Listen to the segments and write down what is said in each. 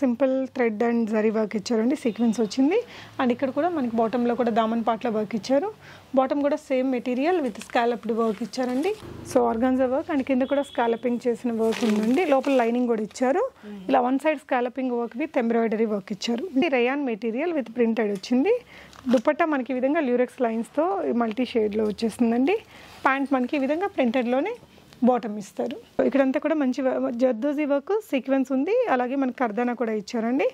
Simple thread and zari work ఇచ్చారండి, sequence వచ్చింది. And ఇక్కడ కూడా మనకి బాటంలో కూడా దామన్ పార్ట్లో వర్క్ ఇచ్చారు. బాటమ్ కూడా same material with scalloped work ఇచ్చారండి. సో ఆర్గాన్జా వర్క్ అండ్ కింద కూడా స్కాలపింగ్ చేసిన వర్క్ ఉందండి. లోపల లైనింగ్ కూడా ఇచ్చారు. ఇలా one side scalloping work with embroidery work ఇచ్చారు. ఇది రేయాన్ మెటీరియల్ విత్ ప్రింటెడ్ వచ్చింది. దుపట్టా మనకి ఈ విధంగా ల్యూరెక్స్ లైన్స్తో మల్టీ షేడ్లో వచ్చేస్తుందండి. ప్యాంట్ మనకి ఈ విధంగా ప్రింటెడ్లోనే బాటమ్ ఇస్తారు. ఇక్కడంతా కూడా మంచి జర్దోజీ వర్క్ సీక్వెన్స్ ఉంది. అలాగే మనకి కర్దానా కూడా ఇచ్చారండి.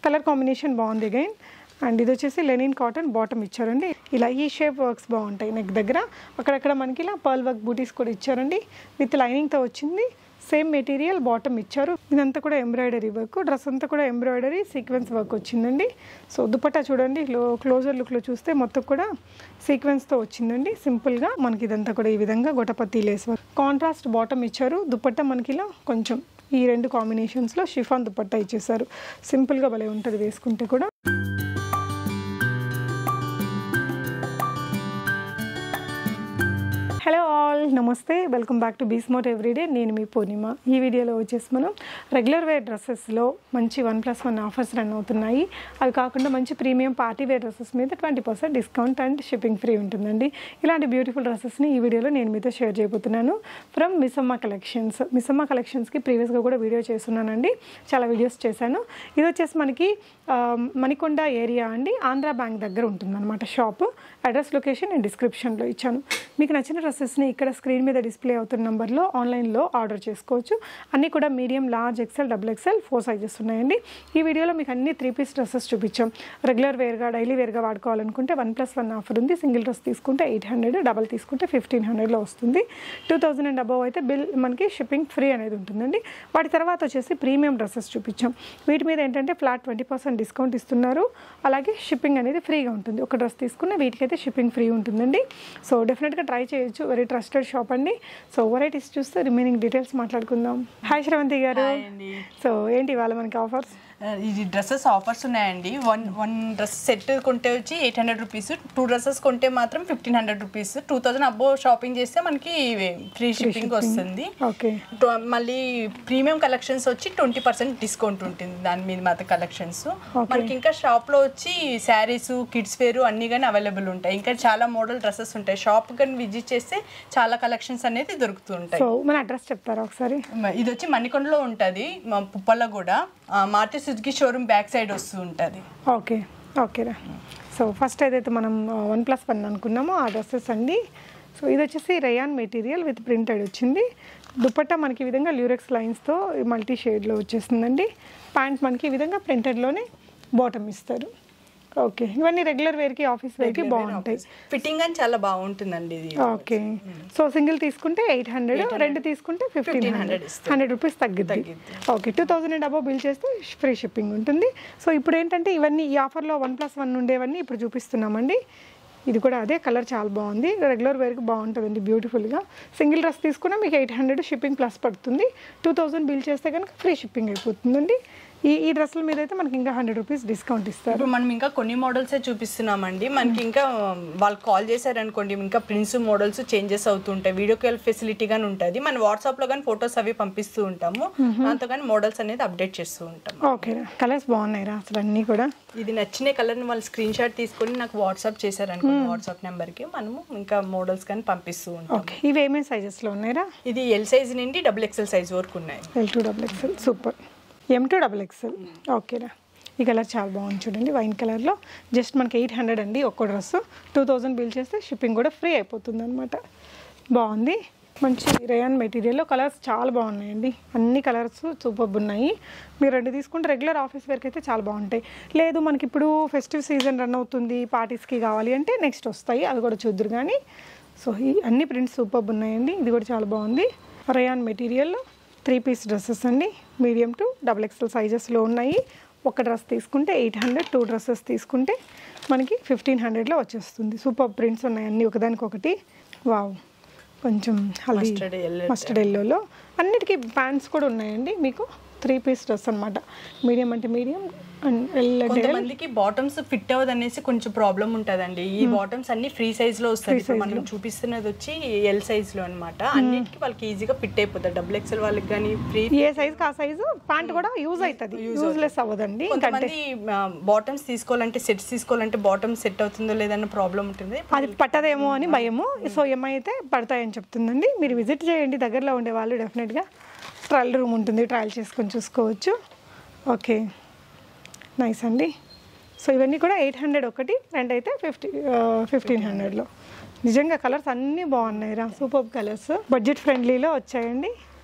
కలర్ కాంబినేషన్ బాగుంది అగైన్. అండ్ ఇది వచ్చేసి లెనిన్ కాటన్ బాటమ్ ఇచ్చారండి. ఇలా ఈ షేప్ వర్క్స్ బాగుంటాయి. నెక్ దగ్గర అక్కడక్కడ మనకి ఇలా పర్ల్ వర్క్ బూటీస్ కూడా ఇచ్చారండి. విత్ లైనింగ్తో వచ్చింది. సేమ్ మెటీరియల్ బాటమ్ ఇచ్చారు. ఇదంతా కూడా ఎంబ్రాయిడరీ వర్క్. డ్రెస్ అంతా కూడా ఎంబ్రాయిడరీ సీక్వెన్స్ వర్క్ వచ్చిందండి. సో దుపట్టా చూడండి, క్లోజర్ లుక్లో చూస్తే మొత్తం కూడా సీక్వెన్స్తో వచ్చిందండి. సింపుల్గా మనకి ఇదంతా కూడా ఈ విధంగా గొటపత్తి లేస్ వర్క్. కాంట్రాస్ట్ బాటమ్ ఇచ్చారు. దుపట్టా మనకి ఇలా కొంచెం ఈ రెండు కాంబినేషన్స్లో షిఫాన్ దుపట్టా ఇచ్చేసారు. సింపుల్గా భలే ఉంటుంది వేసుకుంటే కూడా. హలో ఆల్, నమస్తే, welcome back to be smart everyday. నేను మీ పూర్ణిమ. ఈ వీడియోలో వచ్చేసి మనం రెగ్యులర్ వేర్ డ్రెస్సెస్లో మంచి 1+1 ఆఫర్స్ రన్ అవుతున్నాయి. అవి కాకుండా మంచి ప్రీమియం పార్టీ వేర్ డ్రెస్సెస్ మీద 20% డిస్కౌంట్ అండ్ షిప్పింగ్ ఫ్రీ ఉంటుందండి. ఇలాంటి బ్యూటిఫుల్ డ్రెస్సెస్ని ఈ వీడియోలో నేను మీతో షేర్ చేయబోతున్నాను ఫ్రమ్ మిస్సమ్మ కలెక్షన్స్. మిస్సమ్మ కలెక్షన్స్కి ప్రీవియస్గా కూడా వీడియో చేస్తున్నానండి, చాలా వీడియోస్ చేశాను. ఇది వచ్చేసి మనకి మణికొండ ఏరియా అండి, ఆంధ్రా బ్యాంక్ దగ్గర ఉంటుందన్నమాట షాపు. అడ్రస్ లొకేషన్ నేను డిస్క్రిప్షన్లో ఇచ్చాను. మీకు నచ్చిన డ్రెస్సెస్ని ఇక్కడ స్క్రీన్ మీద డిస్ప్లే అవుతున్న నెంబర్లో ఆన్లైన్లో ఆర్డర్ చేసుకోవచ్చు. అన్నీ కూడా medium, large, XL, XXL 4 sizes ఉన్నాయండి. ఈ వీడియోలో మీకు అన్ని 3 పీస్ డ్రెస్సెస్ చూపించాం. రెగ్యులర్ వేర్గా, డైలీ వేర్గా వాడుకోవాలనుకుంటే 1+1 ఆఫర్ ఉంది. సింగిల్ డ్రెస్ తీసుకుంటే 800, డబల్ తీసుకుంటే 1500లో వస్తుంది. 2000 అండ్ అబవ్ అయితే బిల్ మనకి షిప్పింగ్ ఫ్రీ అనేది ఉంటుందండి. వాటి తర్వాత వచ్చేసి ప్రీమియం డ్రెస్సెస్ చూపించాం. వీటి మీద ఏంటంటే ఫ్లాట్ 20% డిస్కౌంట్ ఇస్తున్నారు. అలాగే షిప్పింగ్ అనేది ఫ్రీగా ఉంటుంది. ఒక డ్రెస్ తీసుకున్న వీటికైతే షిప్పింగ్ ఫ్రీ ఉంటుందండి. సో డెఫినెట్గా ట్రై చేయొచ్చు. వెరీ ట్రస్టెడ్ షాప్ అండి. సో వెరైటీస్ చూస్తే రిమైనింగ్ డీటెయిల్స్ మాట్లాడుకుందాం. హాయ్ శ్రవంతి గారు. సో ఏంటి ఇవాళ మనకి ఆఫర్స్? ఇది డ్రెస్సెస్ ఆఫర్స్ ఉన్నాయండి. వన్ డ్రెస్ సెట్ కొంటే వచ్చి 800 రూపీస్, 2 డ్రెస్సెస్ కొంటే మాత్రం 1500 రూపీస్. 2000 అబ్బో షాపింగ్ చేస్తే మనకి ఫ్రీ షిప్పింగ్ వస్తుంది. మళ్ళీ ప్రీమియం కలెక్షన్స్ వచ్చి 20% డిస్కౌంట్ ఉంటుంది దాని మీద మాత్రం కలెక్షన్స్. మనకి ఇంకా షాప్లో వచ్చి శారీస్, కిడ్స్ వేర్ అన్ని కానీ అవైలబుల్ ఉంటాయి. ఇంకా చాలా మోడల్ డ్రెస్సెస్ ఉంటాయి. షాప్ కానీ విజిట్ చేస్తే చాలా కలెక్షన్స్ అనేది దొరుకుతుంటాయి. మన అడ్రస్ చెప్తారా ఒకసారి? ఇది వచ్చి మణికొండలో ఉంటుంది, పుప్పల్లో. Maruti Suzuki showroom back side వస్తూ ఉంటుంది. ఓకేరా. సో ఫస్ట్ ఏదైతే మనం 1+1 అనుకున్నామో ఆ డ్రెస్సెస్ అండి. సో ఇది వచ్చేసి రేయాన్ మెటీరియల్ విత్ ప్రింటెడ్ వచ్చింది. దుపట్టా మనకి ఈ విధంగా ల్యూరెక్స్ లైన్స్తో మల్టీ షేడ్లో వచ్చేస్తుందండి. ప్యాంట్ మనకి ఈ విధంగా ప్రింటెడ్లోనే బాటమ్ ఇస్తారు. ఓకే, ఇవన్నీ రెగ్యులర్ వేర్కి, ఆఫీస్ వేర్కి బాగుంటాయి. ఫిట్టింగ్ అని చాలా బాగుంటుందండి ఇది. ఓకే, సో సింగిల్ తీసుకుంటే 800, రెండు తీసుకుంటే 1500, 100 రూపీస్ తగ్గిద్ది. ఓకే, 2000 అండ్ అబవ్ బిల్ చేస్తే ఫ్రీ షిప్పింగ్ ఉంటుంది. సో ఇప్పుడు ఏంటంటే ఇవన్నీ ఈ ఆఫర్లో 1+1 ఉండేవన్నీ ఇప్పుడు చూపిస్తున్నామండి. ఇది కూడా అదే కలర్ చాలా బాగుంది. రెగ్యులర్ వేర్కి బాగుంటుందండి బ్యూటిఫుల్గా. సింగిల్ డ్రెస్ తీసుకున్నా మీకు 800 షిప్పింగ్ ప్లస్ పడుతుంది. 2000 బిల్ చేస్తే కనుక ఫ్రీ షిప్పింగ్ అయిపోతుందండి. ఈ డ్రెస్సుల మీద అయితే మనకి ఇంకా 100 రూపీస్ డిస్కౌంట్ ఇస్తారు. ఇప్పుడు మనం ఇంకా కొన్ని మోడల్సే చూపిస్తున్నామండి. మనకి ఇంకా వాళ్ళు కాల్ చేశారనుకోండి, ఇంకా ప్రింట్స్, మోడల్స్ చేంజెస్ అవుతుంటాయి. వీడియో కాల్ ఫెసిలిటీ కానీ ఉంటుంది. మన వాట్సాప్లో కానీ ఫొటోస్ అవి పంపిస్తూ ఉంటాము. దాంతో కానీ మోడల్స్ అనేది అప్డేట్ చేస్తూ ఉంటాం. ఓకే, కలర్స్ బాగున్నాయిరా అసలు అన్నీ కూడా. ఇది నచ్చిన కలర్ని వాళ్ళు స్క్రీన్ షాట్ తీసుకొని నాకు వాట్సాప్ చేశారనుకోండి, వాట్సాప్ నెంబర్కి మనము ఇంకా మోడల్స్ కానీ పంపిస్తూ ఉంటాం. ఓకే, ఇవి ఏమేమి సైజెస్లో ఉన్నాయిరా? ఇది ఎల్ సైజ్ నుండి XXL సైజ్ వరకు ఉన్నాయి. L2 XXL, super. M2 XXL. ఓకేరా, ఈ కలర్ చాలా బాగుంది చూడండి, వైన్ కలర్లో. జస్ట్ మనకి 800 అండి ఒక్కో డ్రెస్. 2000 బిల్ చేస్తే షిప్పింగ్ కూడా ఫ్రీ అయిపోతుంది అనమాట. బాగుంది, మంచి రేయాన్ మెటీరియల్లో. కలర్స్ చాలా బాగున్నాయండి, అన్ని కలర్స్ సూపర్ ఉన్నాయి. మీరు రెండు తీసుకుంటే రెగ్యులర్ ఆఫీస్ వేర్కి అయితే చాలా బాగుంటాయి. లేదు మనకి ఇప్పుడు ఫెస్టివ్ సీజన్ రన్ అవుతుంది, పార్టీస్కి కావాలి అంటే నెక్స్ట్ వస్తాయి, అవి కూడా చూద్దరు. కానీ సో ఈ అన్ని ప్రింట్స్ సూపర్ ఉన్నాయండి. ఇది కూడా చాలా బాగుంది. రేయాన్ మెటీరియల్లో 3 పీస్ డ్రెస్సెస్ అండి, మీడియం టు XXL సైజెస్లో ఉన్నాయి. ఒక డ్రెస్ తీసుకుంటే 800, 2 డ్రెస్సెస్ తీసుకుంటే మనకి 1500లో వచ్చేస్తుంది. సూపర్ ప్రింట్స్ ఉన్నాయి అన్నీ ఒకదానికొకటి. వావ్, కొంచెం హల్దీ మస్టర్డ్ ఎల్లోలో. అన్నిటికీ ప్యాంట్స్ కూడా ఉన్నాయండి మీకు. 3 పీస్ డ్రెస్ అనమాట. మీడియం అంటే మీడియం అండ్ కొంతమందికి బాటమ్స్ ఫిట్ అవ్వదు అనేసి కొంచెం ప్రాబ్లం ఉంటుందండి. ఈ బాటమ్స్ అన్ని ఫ్రీ సైజ్ లో వస్తాయి. ఇప్పుడు మనం చూపిస్తున్నది వచ్చి ఎల్ సైజ్ లో అనమాట. అన్నిటికీ వాళ్ళకి ఈజీగా ఫిట్ అయిపోతుంది. డబుల్ ఎక్స్ఎల్ వాళ్ళకి కానీ ఫ్రీ ఏ సైజ్ ఆ సైజు ప్యాంట్ కూడా యూజ్ అవుతుంది, యూజ్లెస్ అవ్వదండి. కొంతమంది బాటమ్స్ తీసుకోవాలంటే సెట్స్ తీసుకోవాలంటే బాటమ్ సెట్ అవుతుందో లేదన్న ప్రాబ్లం ఉంటుంది. అది పట్టదేమో అని భయము. సో ఏమైతే పడతాయని చెప్తుందండి. మీరు విజిట్ చేయండి, దగ్గరలో ఉండే వాళ్ళు డెఫినెట్గా. ట్రయల్ రూమ్ ఉంటుంది, ట్రయల్ చేసుకొని చూసుకోవచ్చు. ఓకే, నైస్ అండి. సో ఇవన్నీ కూడా 800 ఒకటి, రెంట్ అయితే 1500లో. నిజంగా కలర్స్ అన్నీ బాగున్నాయి రా, సూపర్ కలర్స్. బడ్జెట్ ఫ్రెండ్లీలో వచ్చాయండి.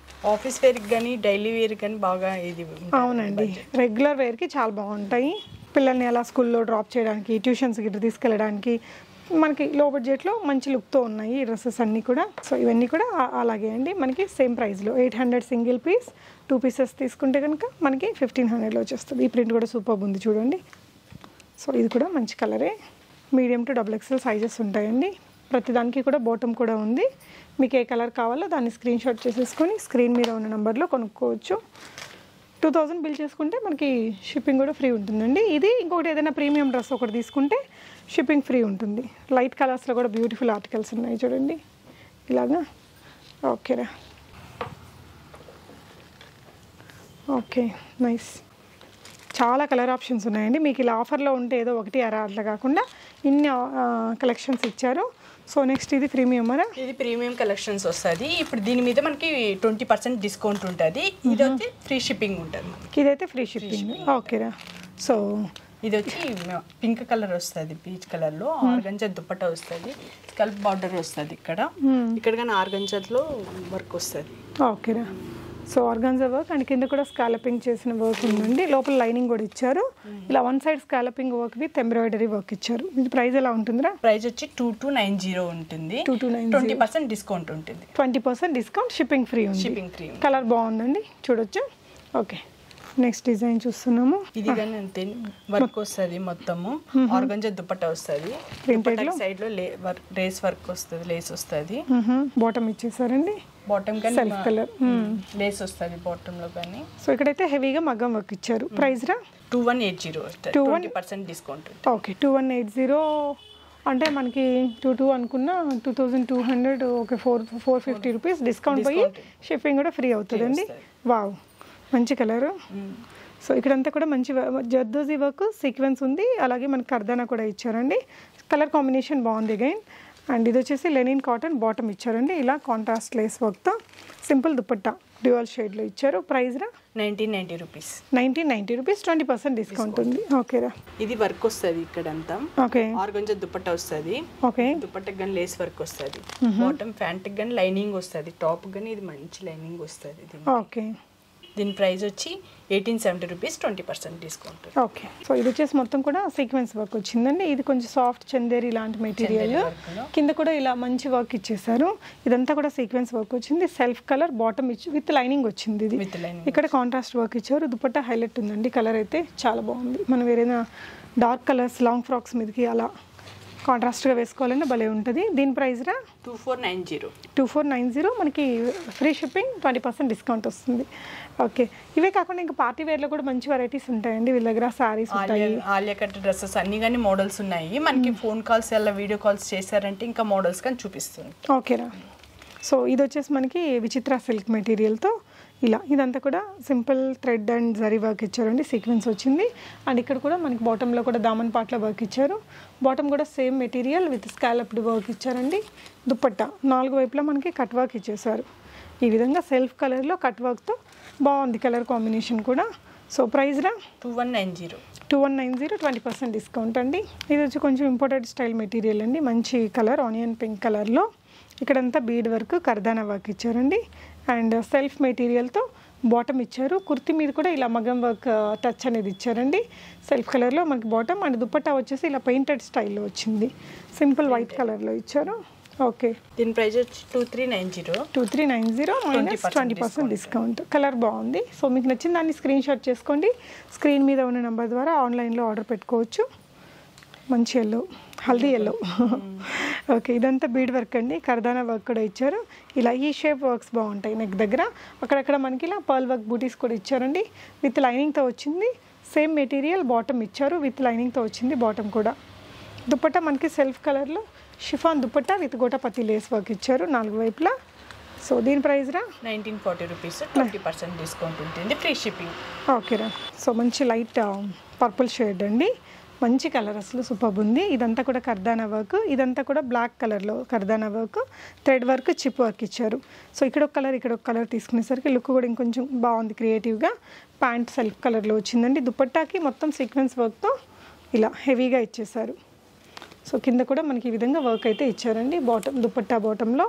ఆఫీస్ వేర్కి కానీ డైలీ వేర్కి కానీ బాగా ఇది. అవునండి, రెగ్యులర్ వేర్కి చాలా బాగుంటాయి. పిల్లల్ని అలా స్కూల్లో డ్రాప్ చేయడానికి, ట్యూషన్స్ గిట్ట తీసుకెళ్ళడానికి మనకి లో బడ్జెట్లో మంచి లుక్తో ఉన్నాయి ఈ డ్రెస్సెస్ అన్నీ కూడా. సో ఇవన్నీ కూడా అలాగే అండి, మనకి సేమ్ ప్రైస్లో 800 సింగిల్ పీస్. 2 పీసెస్ తీసుకుంటే కనుక మనకి 1500లో వచ్చేస్తుంది. ఈ ప్రింట్ కూడా సూపర్ ఉంది చూడండి. సో ఇది కూడా మంచి కలరే. Medium to double XL sizes ఉంటాయండి. ప్రతిదానికి కూడా బాటమ్ కూడా ఉంది. మీకు ఏ కలర్ కావాలో దాన్ని స్క్రీన్ షాట్ చేసేసుకొని స్క్రీన్ మీద ఉన్న నెంబర్లో కొనుక్కోవచ్చు. 2000 బిల్ చేసుకుంటే మనకి షిప్పింగ్ కూడా ఫ్రీ ఉంటుందండి. ఇది ఇంకొకటి ఏదైనా ప్రీమియం డ్రెస్ ఒకటి తీసుకుంటే షిప్పింగ్ ఫ్రీ ఉంటుంది. లైట్ కలర్స్లో కూడా బ్యూటిఫుల్ ఆర్టికల్స్ ఉన్నాయి చూడండి ఇలాగా. ఓకేరా, ఓకే, నైస్. చాలా కలర్ ఆప్షన్స్ ఉన్నాయండి. మీకు ఇలా ఆఫర్లో ఉంటే ఏదో ఒకటి అట్లా కాకుండా ఇన్ని కలెక్షన్స్ ఇచ్చారు. సో నెక్స్ట్ ఇది ప్రీమియం అరా, ఇది ప్రీమియం కలెక్షన్స్ వస్తుంది. ఇప్పుడు దీని మీద మనకి 20% డిస్కౌంట్ ఉంటుంది. ఇది వచ్చి ఫ్రీ షిప్పింగ్ ఉంటుంది మనకి. ఇదైతే ఫ్రీ షిప్పింగ్. ఓకేరా. సో ఇది వచ్చి పింక్ కలర్ వస్తుంది, పీచ్ కలర్లో ఆర్గంజా దుపట్టా వస్తుంది, స్కల్ప్ బార్డర్ వస్తుంది. ఇక్కడ కానీ ఆర్గంజాలో వర్క్ వస్తుంది. ఓకేరా. సో ఆర్గాన్జా వర్క్ అండ్ కింద కూడా స్కాలపింగ్ చేసిన వర్క్ ఉందండి. లోపల లైనింగ్ కూడా ఇచ్చారు. ఇలా one side scalloping work with embroidery work ఇచ్చారు. ఇది ప్రైస్ ఎలా ఉంటుందిరా? ప్రైస్ వచ్చి 2290 ఉంటుంది. 20% డిస్కౌంట్ ఉంటుంది. 20% డిస్కౌంట్, షిప్పింగ్ ఫ్రీ ఉంది. Shipping free. కలర్ బాగుందండి, చూడొచ్చు. ఓకే, నెక్స్ట్ డిజైన్ చూస్తున్నాము. ఇది కానీ అంతే వర్క్ వస్తుంది, మొత్తము ఆర్గంజా దుపట్టా వస్తుంది. సైడ్ లో రేస్ వర్క్ వస్తుంది, లేస్ వస్తుంది. బాటమ్ ఇచ్చేసారండి. బాటమ్ కానీ సెల్ఫ్ కలర్ లేస్ వస్తుంది బాటమ్ లో కానీ. సో ఇక్కడైతే హెవీగా మగ్గం వర్క్ ఇచ్చారు. ప్రైస్ రా 2180 వస్తుంది. 20% డిస్కౌంట్. ఓకే, 2180 అంటే మనకి 22 అనుకున్న 2200. ఓకే, 450 రూపీస్ డిస్కౌంట్ పోయి షిప్పింగ్ కూడా ఫ్రీ అవుతుందండి. వావ్, మంచి కలరు. సో ఇక్కడంతా కూడా మంచి జర్దోజీ వర్క్ సీక్వెన్స్ ఉంది. అలాగే మనకి కర్దానా కూడా ఇచ్చారండి. కలర్ కాంబినేషన్ బాగుంది అగైన్. అండ్ ఇది వచ్చేసి లెనిన్ కాటన్ బాటమ్ ఇచ్చారండి. ఇలా కాంట్రాస్ట్ లేస్ వర్క్తో సింపుల్ దుపట్టా డ్యూయల్ షేడ్లో ఇచ్చారు. ప్రైస్ రా 1990 రూపీస్. 1990 రూపీస్, 20% డిస్కౌంట్ ఉంది. ఓకేరా. ఇది వర్క్ వస్తుంది ఇక్కడంతా. ఓకే, ఆర్గంజా దుపట్టా వస్తుంది. ఓకే, దుపట్టాకి కానీ లేస్ వర్క్ వస్తుంది. బాటమ్ ప్యాంట్కి కానీ లైనింగ్ వస్తుంది. టాప్ కానీ ఇది మంచి లైనింగ్ వస్తుంది. ఓకే, దీని ప్రైస్ వచ్చి 1870 రూపీస్, 20% డిస్కౌంట్. ఓకే. సో ఇది వచ్చేసి మొత్తం కూడా సీక్వెన్స్ వర్క్ వచ్చిందండి. ఇది కొంచెం సాఫ్ట్ చందేరి లాంటి మెటీరియల్. కింద కూడా ఇలా మంచి వర్క్ ఇచ్చేసారు. ఇదంతా కూడా సీక్వెన్స్ వర్క్ వచ్చింది. సెల్ఫ్ కలర్ బాటమ్ ఇచ్చి విత్ లైనింగ్ వచ్చింది. ఇది ఇక్కడ కాంట్రాస్ట్ వర్క్ ఇచ్చారు. దుపట్టా హైలైట్ ఉందండి. కలర్ అయితే చాలా బాగుంది. మనం వేరేనా డార్క్ కలర్స్ లాంగ్ ఫ్రాక్స్ మీదకి అలా కాంట్రాస్ట్గా వేసుకోవాలన్నా భలే ఉంటుంది. దీని ప్రైస్ రా 2490. మనకి ఫ్రీ షిప్పింగ్, 20% డిస్కౌంట్ వస్తుంది. ఓకే, ఇవే కాకుండా ఇంకా పార్టీ వేర్లో కూడా మంచి వెరైటీస్ ఉంటాయండి వీళ్ళ దగ్గర. సారీస్ ఉంటాయి, ఆలియా కట్ డ్రెస్సెస్ అన్ని కానీ మోడల్స్ ఉన్నాయి. మనకి ఫోన్ కాల్స్ అలా వీడియో కాల్స్ చేశారంటే ఇంకా మోడల్స్ కానీ చూపిస్తుంది. ఓకేరా. సో ఇది వచ్చేసి మనకి విచిత్ర సిల్క్ మెటీరియల్తో ఇలా ఇదంతా కూడా simple thread and zari work ఇచ్చారండి. సీక్వెన్స్ వచ్చింది. అండ్ ఇక్కడ కూడా మనకి బాటంలో కూడా దామన్ పాట్లో వర్క్ ఇచ్చారు. బాటమ్ కూడా same material with scalloped work ఇచ్చారండి. దుపట్టా 4 వైపులా మనకి కట్ వర్క్ ఇచ్చేసారు. ఈ విధంగా సెల్ఫ్ కలర్లో కట్ వర్క్తో బాగుంది కలర్ కాంబినేషన్ కూడా. సో ప్రైస్ రా 2190. 20% డిస్కౌంట్ అండి. ఇది వచ్చి కొంచెం ఇంపోర్టెడ్ స్టైల్ మెటీరియల్ అండి. మంచి కలర్ ఆనియన్ పింక్ కలర్లో. ఇక్కడంతా బీడ్ వర్క్ కర్దానా వర్క్ ఇచ్చారండి. అండ్ సెల్ఫ్ మెటీరియల్తో బాటమ్ ఇచ్చారు. కుర్తి మీద కూడా ఇలా మగం వర్క్ టచ్ అనేది ఇచ్చారండి. సెల్ఫ్ కలర్లో మనకి బాటమ్. అండ్ దుపట్టా వచ్చేసి ఇలా పెయింటెడ్ స్టైల్లో వచ్చింది. సింపుల్ వైట్ కలర్లో ఇచ్చారు. ఓకే, దీని ప్రైస్ వచ్చి 2390 మైనస్ 20% డిస్కౌంట్. కలర్ బాగుంది. సో మీకు నచ్చిన దాన్ని స్క్రీన్ షాట్ చేసుకోండి. స్క్రీన్ మీద ఉన్న నెంబర్ ద్వారా ఆన్లైన్లో ఆర్డర్ పెట్టుకోవచ్చు. మంచి ఎల్లో, హల్దీ ఎల్లో. ఓకే, ఇదంతా బీడ్ వర్క్ అండి, కర్దానా వర్క్ కూడా ఇచ్చారు. ఇలా ఈ షేప్ వర్క్స్ బాగుంటాయి నెక్ దగ్గర. అక్కడక్కడ మనకి ఇలా పర్ల్ వర్క్ బూటీస్ కూడా ఇచ్చారండి. విత్ లైనింగ్తో వచ్చింది. సేమ్ మెటీరియల్ బాటమ్ ఇచ్చారు, విత్ లైనింగ్తో వచ్చింది బాటమ్ కూడా. దుపట్టా మనకి సెల్ఫ్ కలర్లో chiffon dupatta with gota patti lace work ఇచ్చారు 4 వైపులా. సో దీని ప్రైస్ రా 1940 రూపీస్, 20% డిస్కౌంట్ ఉంటుంది, ఫ్రీ షిప్పింగ్. ఓకేరా. సో మంచి లైట్ పర్పుల్ షేడ్ అండి, మంచి కలర్, అసలు సూపర్ ఉంది. ఇదంతా కూడా కర్దానా వర్క్, ఇదంతా కూడా బ్లాక్ కలర్లో కర్దానా work, thread work, chip work ఇచ్చారు. సో ఇక్కడ ఒక కలర్, ఇక్కడ ఒక కలర్ తీసుకునేసరికి లుక్ కూడా ఇంకొంచెం బాగుంది క్రియేటివ్గా. ప్యాంట్ సెల్ఫ్ కలర్లో వచ్చిందండి. దుపట్టాకి మొత్తం సీక్వెన్స్ వర్క్తో ఇలా హెవీగా ఇచ్చేసారు. సో కింద కూడా మనకి ఈ విధంగా వర్క్ అయితే ఇచ్చారండి బాటమ్, దుపట్టా బాటంలో.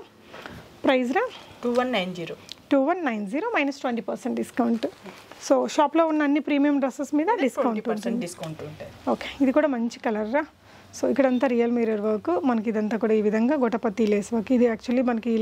ప్రైస్ రా 2190. 2190 మైనస్ 20% డిస్కౌంట్. సో షాప్లో ఉన్న అన్ని ప్రీమియం డ్రెస్సెస్ మీద డిస్కౌంట్ ఉంటుంది. డిస్కౌంట్ ఉంటుంది. ఓకే, ఇది కూడా మంచి కలర్ రా. సో ఇక్కడంతా రియల్ మిర్రర్ వర్క్, మనకి ఇదంతా కూడా ఈ విధంగా గోటపతి లేస్ వర్క్. ఇది యాక్చువల్లీ మనకి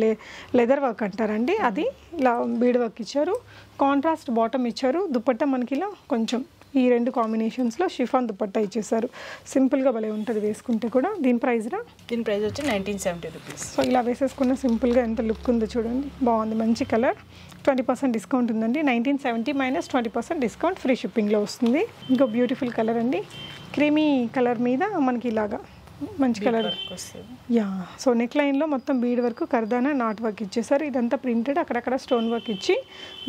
లెదర్ వర్క్ అంటారండి, అది ఇలా బీడ్ వర్క్ ఇచ్చారు. కాంట్రాస్ట్ బాటమ్ ఇచ్చారు. దుపట్టా మనకి ఇలా కొంచెం ఈ 2 కాంబినేషన్స్లో షిఫాన్ దుపట్టా ఇచ్చేసారు. సింపుల్గా భలే ఉంటుంది వేసుకుంటే కూడా. దీని ప్రైస్ రా దీని ప్రైస్ వచ్చి 1970 రూపీస్. సో ఇలా వేసేసుకున్న సింపుల్గా ఎంత లుక్ ఉందో చూడండి, బాగుంది, మంచి కలర్. 20% డిస్కౌంట్ ఉందండి. 1970 మైనస్ 20% డిస్కౌంట్, ఫ్రీ షిప్పింగ్లో వస్తుంది. ఇంకో బ్యూటిఫుల్ కలర్ అండి, క్రీమీ కలర్ మీద మనకి ఇలాగా మంచి కలర్. యా, సో నెక్ లైన్లో మొత్తం బీడ్ వర్క్, కర్దానా నాట్ వర్క్ ఇచ్చేసారు. ఇదంతా ప్రింటెడ్, అక్కడక్కడ స్టోన్ వర్క్ ఇచ్చి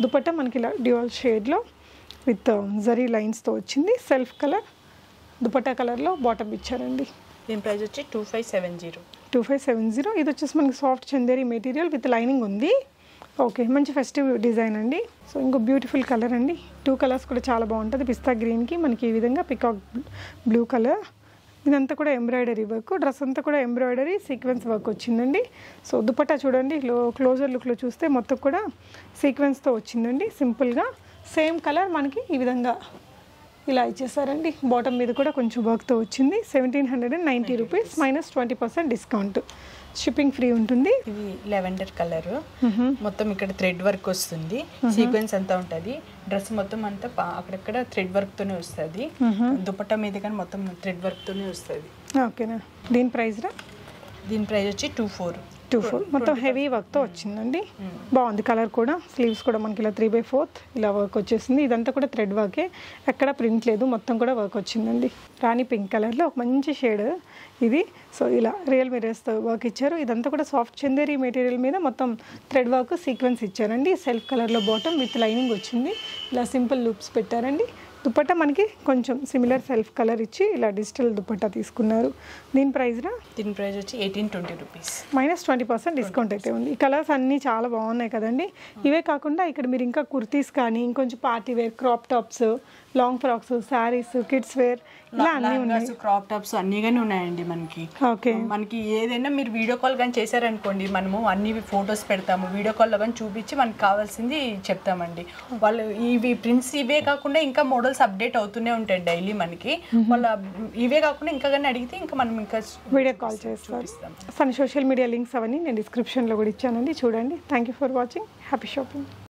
దుపట్టా మనకి ఇలా డ్యూయల్ షేడ్లో విత్ జరీ లైన్స్తో వచ్చింది. సెల్ఫ్ కలర్ దుపట్టా కలర్లో బాటమ్ ఇచ్చారండి. దీని ప్రైస్ వచ్చి 2570. 2570. ఇది వచ్చేసి మనకి soft Chanderi material with lining ఉంది. ఓకే, మంచి ఫెస్టివ్ డిజైన్ అండి. సో ఇంకో బ్యూటిఫుల్ కలర్ అండి, 2 కలర్స్ కూడా చాలా బాగుంటుంది. పిస్తా గ్రీన్కి మనకి ఈ విధంగా పికాక్ బ్లూ కలర్. ఇదంతా కూడా ఎంబ్రాయిడరీ వర్క్, డ్రెస్ అంతా కూడా ఎంబ్రాయిడరీ సీక్వెన్స్ వర్క్ వచ్చిందండి. సో దుపట్టా చూడండి, క్లోజర్ లుక్లో చూస్తే మొత్తం కూడా సీక్వెన్స్తో వచ్చిందండి. సింపుల్గా సేమ్ కలర్ మనకి ఈ విధంగా ఇలా ఇచ్చేసారండి. బాటమ్ మీద కూడా కొంచెం వర్క్తో వచ్చింది. 1790 rupees minus 20% discount, shipping free ఉంటుంది. ఇది లెవెండర్ కలర్, మొత్తం ఇక్కడ థ్రెడ్ వర్క్ వస్తుంది, సీక్వెన్స్ అంతా ఉంటుంది. డ్రెస్ మొత్తం అంతా అక్కడక్కడ థ్రెడ్ వర్క్ తోనే వస్తుంది. దుపట్టా మీద కానీ మొత్తం థ్రెడ్ వర్క్ తోనే వస్తుంది. ఓకేనా. దీని ప్రైస్ రా దీని ప్రైస్ వచ్చి 24. మొత్తం హెవీ వర్క్తో వచ్చిందండి. బాగుంది కలర్ కూడా. స్లీవ్స్ కూడా మనకి ఇలా 3/4 ఇలా వర్క్ వచ్చేసింది. ఇదంతా కూడా థ్రెడ్ వర్కే, ఎక్కడ ప్రింట్ లేదు, మొత్తం కూడా వర్క్ వచ్చిందండి. రాణి పింక్ కలర్లో ఒక మంచి షేడ్ ఇది. సో ఇలా రియల్ మిర్రర్స్తో వర్క్ ఇచ్చారు. ఇదంతా కూడా సాఫ్ట్ చందేరి మెటీరియల్ మీద మొత్తం థ్రెడ్ వర్క్ సీక్వెన్స్ ఇచ్చారండి. సెల్ఫ్ కలర్లో బాటమ్ విత్ లైనింగ్ వచ్చింది. ఇలా సింపుల్ లూప్స్ పెట్టారండి. దుపట్టా మనకి కొంచెం సిమిలర్ సెల్ఫ్ కలర్ ఇచ్చి ఇలా డిజిటల్ దుపట్టా తీసుకున్నారు. దీని ప్రైస్ రా దీని ప్రైస్ వచ్చి 1820 రూపీస్, మైనస్ 20% డిస్కౌంట్ అయితే ఉంది. ఈ కలర్స్ అన్నీ చాలా బాగున్నాయి కదండి. ఇవే కాకుండా ఇక్కడ మీరు ఇంకా కుర్తీస్ కానీ, ఇంకొంచెం party wear, crop tops, long frocks, saris, kids wear, ఇలా అన్నీ ఉన్నాయి. క్రాప్ టాప్స్ అన్నీ కానీ ఉన్నాయండి మనకి. ఓకే, మనకి ఏదైనా మీరు వీడియో కాల్ కానీ చేశారనుకోండి, మనము అన్ని ఫొటోస్ పెడతాము, వీడియో కాల్లో కానీ చూపించి మనకి కావాల్సింది చెప్తామండి. వాళ్ళు ఇవి ప్రింట్స్ ఇవే కాకుండా ఇంకా మోడల్స్ అప్డేట్ అవుతూనే ఉంటాయి డైలీ మనకి. వాళ్ళ ఇవే కాకుండా ఇంకా కానీ అడిగితే ఇంకా మనం ఇంకా వీడియో కాల్ చేస్తాం. సన్ సోషల్ మీడియా లింక్స్ అవన్నీ నేను డిస్క్రిప్షన్లో కూడా ఇచ్చానండి, చూడండి. Thank you for watching. Happy shopping.